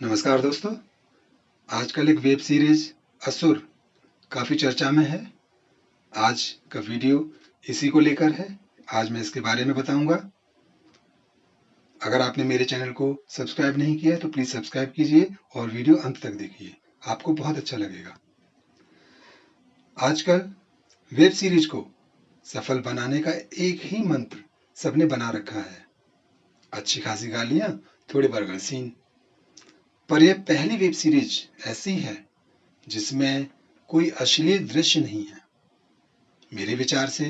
नमस्कार दोस्तों। आजकल एक वेब सीरीज असुर काफ़ी चर्चा में है। आज का वीडियो इसी को लेकर है। आज मैं इसके बारे में बताऊंगा। अगर आपने मेरे चैनल को सब्सक्राइब नहीं किया है तो प्लीज़ सब्सक्राइब कीजिए और वीडियो अंत तक देखिए, आपको बहुत अच्छा लगेगा। आजकल वेब सीरीज को सफल बनाने का एक ही मंत्र सबने बना रखा है, अच्छी खासी गालियां, थोड़े बर्गर सीन। पर यह पहली वेब सीरीज ऐसी है जिसमें कोई अश्लील दृश्य नहीं है। मेरे विचार से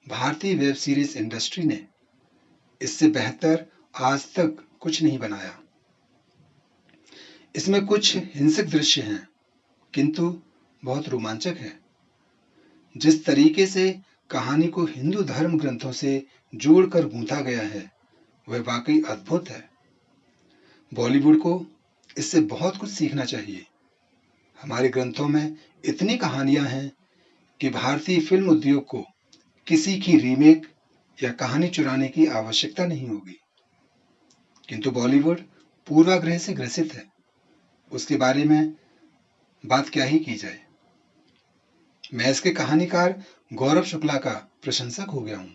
भारतीय वेब सीरीज इंडस्ट्री ने इससे बेहतर आज तक कुछ नहीं बनाया। इसमें कुछ हिंसक दृश्य हैं, किंतु बहुत रोमांचक है। जिस तरीके से कहानी को हिंदू धर्म ग्रंथों से जोड़कर गूंथा गया है, वह वाकई अद्भुत है। बॉलीवुड को इससे बहुत कुछ सीखना चाहिए। हमारे ग्रंथों में इतनी कहानियां हैं कि भारतीय फिल्म उद्योग को किसी की रीमेक या कहानी चुराने की आवश्यकता नहीं होगी। किंतु बॉलीवुड पूर्वाग्रह से ग्रसित है, उसके बारे में बात क्या ही की जाए। मैं इसके कहानीकार गौरव शुक्ला का प्रशंसक हो गया हूं।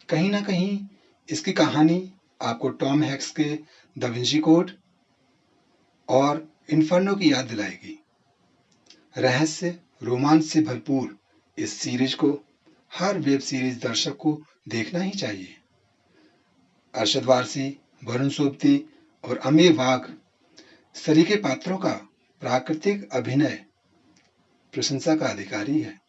कहीं ना कहीं इसकी कहानी आपको टॉम हैक्स के द विंची कोड और इन्फर्नो की याद दिलाएगी। रहस्य रोमांच से भरपूर इस सीरीज को हर वेब सीरीज दर्शक को देखना ही चाहिए। अरशद वारसी, वरुण सोबती और अमीर वाघ सरीखे पात्रों का प्राकृतिक अभिनय प्रशंसा का अधिकारी है।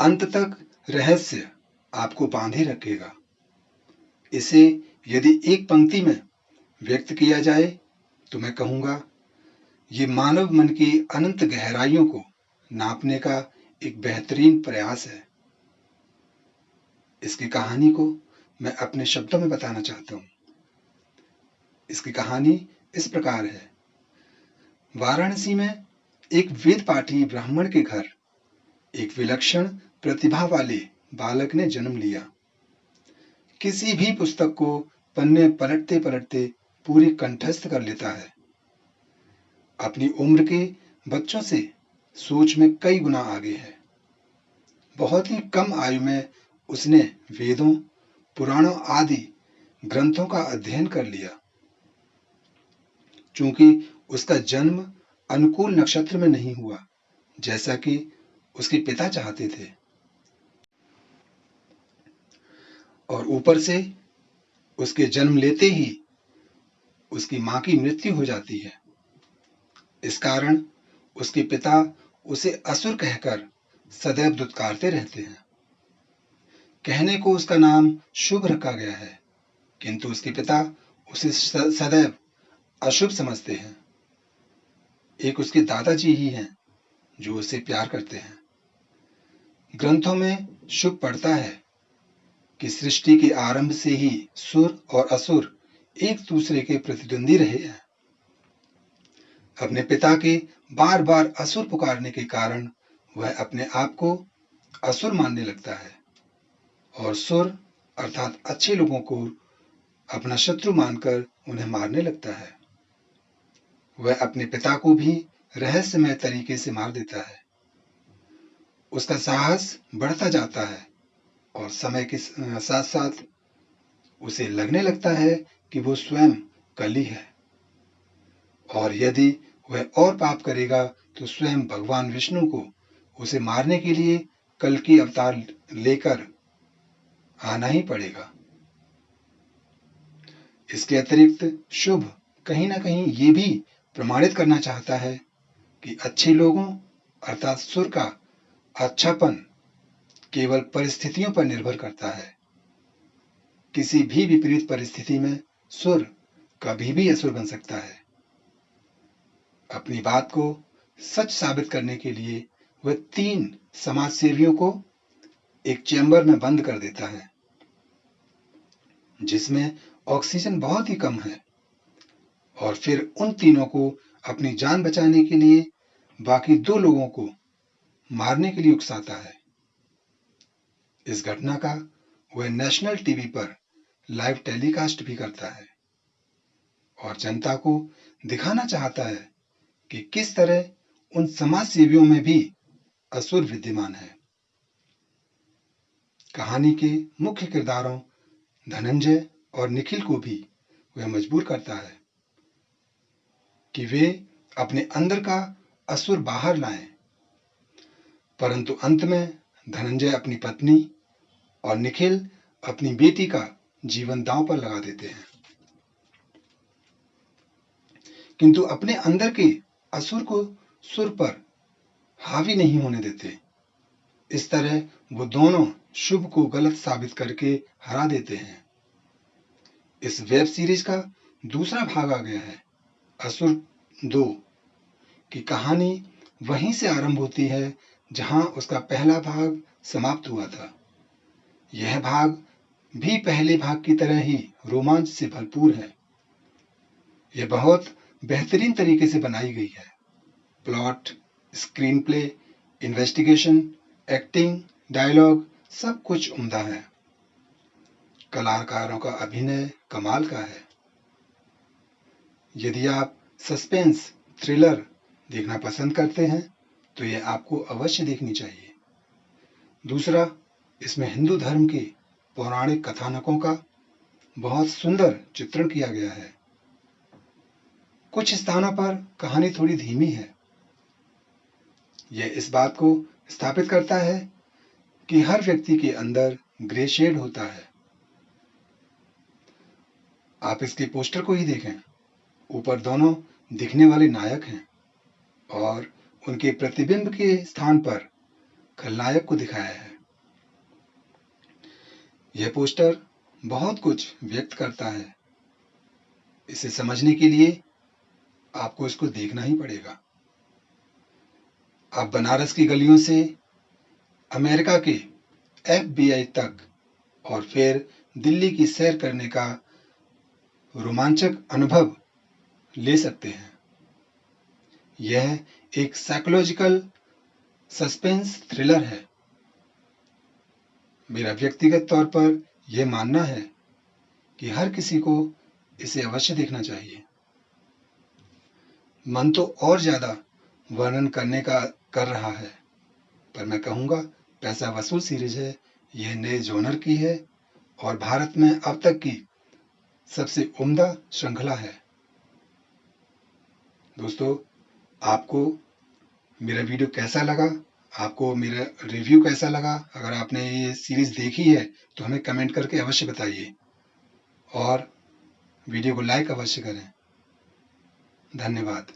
अंत तक रहस्य आपको बांधे रखेगा। इसे यदि एक पंक्ति में व्यक्त किया जाए तो मैं कहूंगा, ये मानव मन की अनंत गहराइयों को नापने का एक बेहतरीन प्रयास है। इसकी कहानी को मैं अपने शब्दों में बताना चाहता हूं। इसकी कहानी इस प्रकार है। वाराणसी में एक वेद पाठी ब्राह्मण के घर एक विलक्षण प्रतिभा वाले बालक ने जन्म लिया। किसी भी पुस्तक को पन्ने पलटते पलटते पूरी कंठस्थ कर लेता है। अपनी उम्र के बच्चों से सोच में कई गुना आगे है। बहुत ही कम आयु में उसने वेदों, पुराणों आदि ग्रंथों का अध्ययन कर लिया। चूंकि उसका जन्म अनुकूल नक्षत्र में नहीं हुआ, जैसा कि उसके पिता चाहते थे, और ऊपर से उसके जन्म लेते ही उसकी मां की मृत्यु हो जाती है। इस कारण उसके पिता उसे असुर कहकर सदैव दुत्कारते रहते हैं। कहने को उसका नाम शुभ रखा गया है, किंतु उसके पिता उसे सदैव अशुभ समझते हैं। एक उसके दादाजी ही हैं जो उसे प्यार करते हैं। ग्रंथों में शुभ पढ़ता है कि सृष्टि के आरंभ से ही सुर और असुर एक दूसरे के प्रतिद्वंदी रहे हैं। अपने पिता के बार बार असुर पुकारने के कारण वह अपने आप को असुर मानने लगता है और सुर अर्थात अच्छे लोगों को अपना शत्रु मानकर उन्हें मारने लगता है। वह अपने पिता को भी रहस्यमय तरीके से मार देता है। उसका साहस बढ़ता जाता है और समय के साथ साथ उसे लगने लगता है कि वो स्वयं कली है, और यदि वह और पाप करेगा तो स्वयं भगवान विष्णु को उसे मारने के लिए कल की अवतार लेकर आना ही पड़ेगा। इसके अतिरिक्त शुभ कहीं ना कहीं ये भी प्रमाणित करना चाहता है कि अच्छे लोगों अर्थात सुर का अच्छापन केवल परिस्थितियों पर निर्भर करता है। किसी भी विपरीत परिस्थिति में सुर कभी भी असुर बन सकता है। अपनी बात को सच साबित करने के लिए वह 3 समाजसेवियों को एक चैम्बर में बंद कर देता है, जिसमें ऑक्सीजन बहुत ही कम है, और फिर उन तीनों को अपनी जान बचाने के लिए बाकी 2 लोगों को मारने के लिए उकसाता है। इस घटना का वह नेशनल टीवी पर लाइव टेलीकास्ट भी करता है, और जनता को दिखाना चाहता है कि किस तरह उन समाज सेवियों में भी असुर विद्यमान है। कहानी के मुख्य किरदारों धनंजय और निखिल को भी वह मजबूर करता है कि वे अपने अंदर का असुर बाहर लाएं, परंतु अंत में धनंजय अपनी पत्नी और निखिल अपनी बेटी का जीवन दांव पर लगा देते हैं, किंतु अपने अंदर के असुर को सुर पर हावी नहीं होने देते। इस तरह वो दोनों शुभ को गलत साबित करके हरा देते हैं। इस वेब सीरीज का दूसरा भाग आ गया है, असुर 2 की कहानी वहीं से आरंभ होती है जहां उसका पहला भाग समाप्त हुआ था। यह भाग भी पहले भाग की तरह ही रोमांच से भरपूर है। यह बहुत बेहतरीन तरीके से बनाई गई है। Plot, screen play, investigation, acting, dialogue सब कुछ उम्दा है। कलाकारों का अभिनय कमाल का है। यदि आप सस्पेंस थ्रिलर देखना पसंद करते हैं तो यह आपको अवश्य देखनी चाहिए। दूसरा, इसमें हिंदू धर्म के पौराणिक कथानकों का बहुत सुंदर चित्रण किया गया है। कुछ स्थानों पर कहानी थोड़ी धीमी है। यह इस बात को स्थापित करता है कि हर व्यक्ति के अंदर ग्रे शेड होता है। आप इसके पोस्टर को ही देखें। ऊपर दोनों दिखने वाले नायक हैं और उनके प्रतिबिंब के स्थान पर खलनायक को दिखाया है। यह पोस्टर बहुत कुछ व्यक्त करता है। इसे समझने के लिए आपको इसको देखना ही पड़ेगा। आप बनारस की गलियों से अमेरिका के FBI तक और फिर दिल्ली की सैर करने का रोमांचक अनुभव ले सकते हैं। यह एक साइकोलॉजिकल सस्पेंस थ्रिलर है। मेरा व्यक्तिगत तौर पर यह मानना है कि हर किसी को इसे अवश्य देखना चाहिए। मन तो और ज्यादा वर्णन करने का कर रहा है, पर मैं कहूंगा पैसा वसूल सीरीज है। यह नए जॉनर की है और भारत में अब तक की सबसे उम्दा श्रृंखला है। दोस्तों, आपको मेरा वीडियो कैसा लगा? आपको मेरा रिव्यू कैसा लगा? अगर आपने ये सीरीज देखी है तो हमें कमेंट करके अवश्य बताइए और वीडियो को लाइक अवश्य करें। धन्यवाद।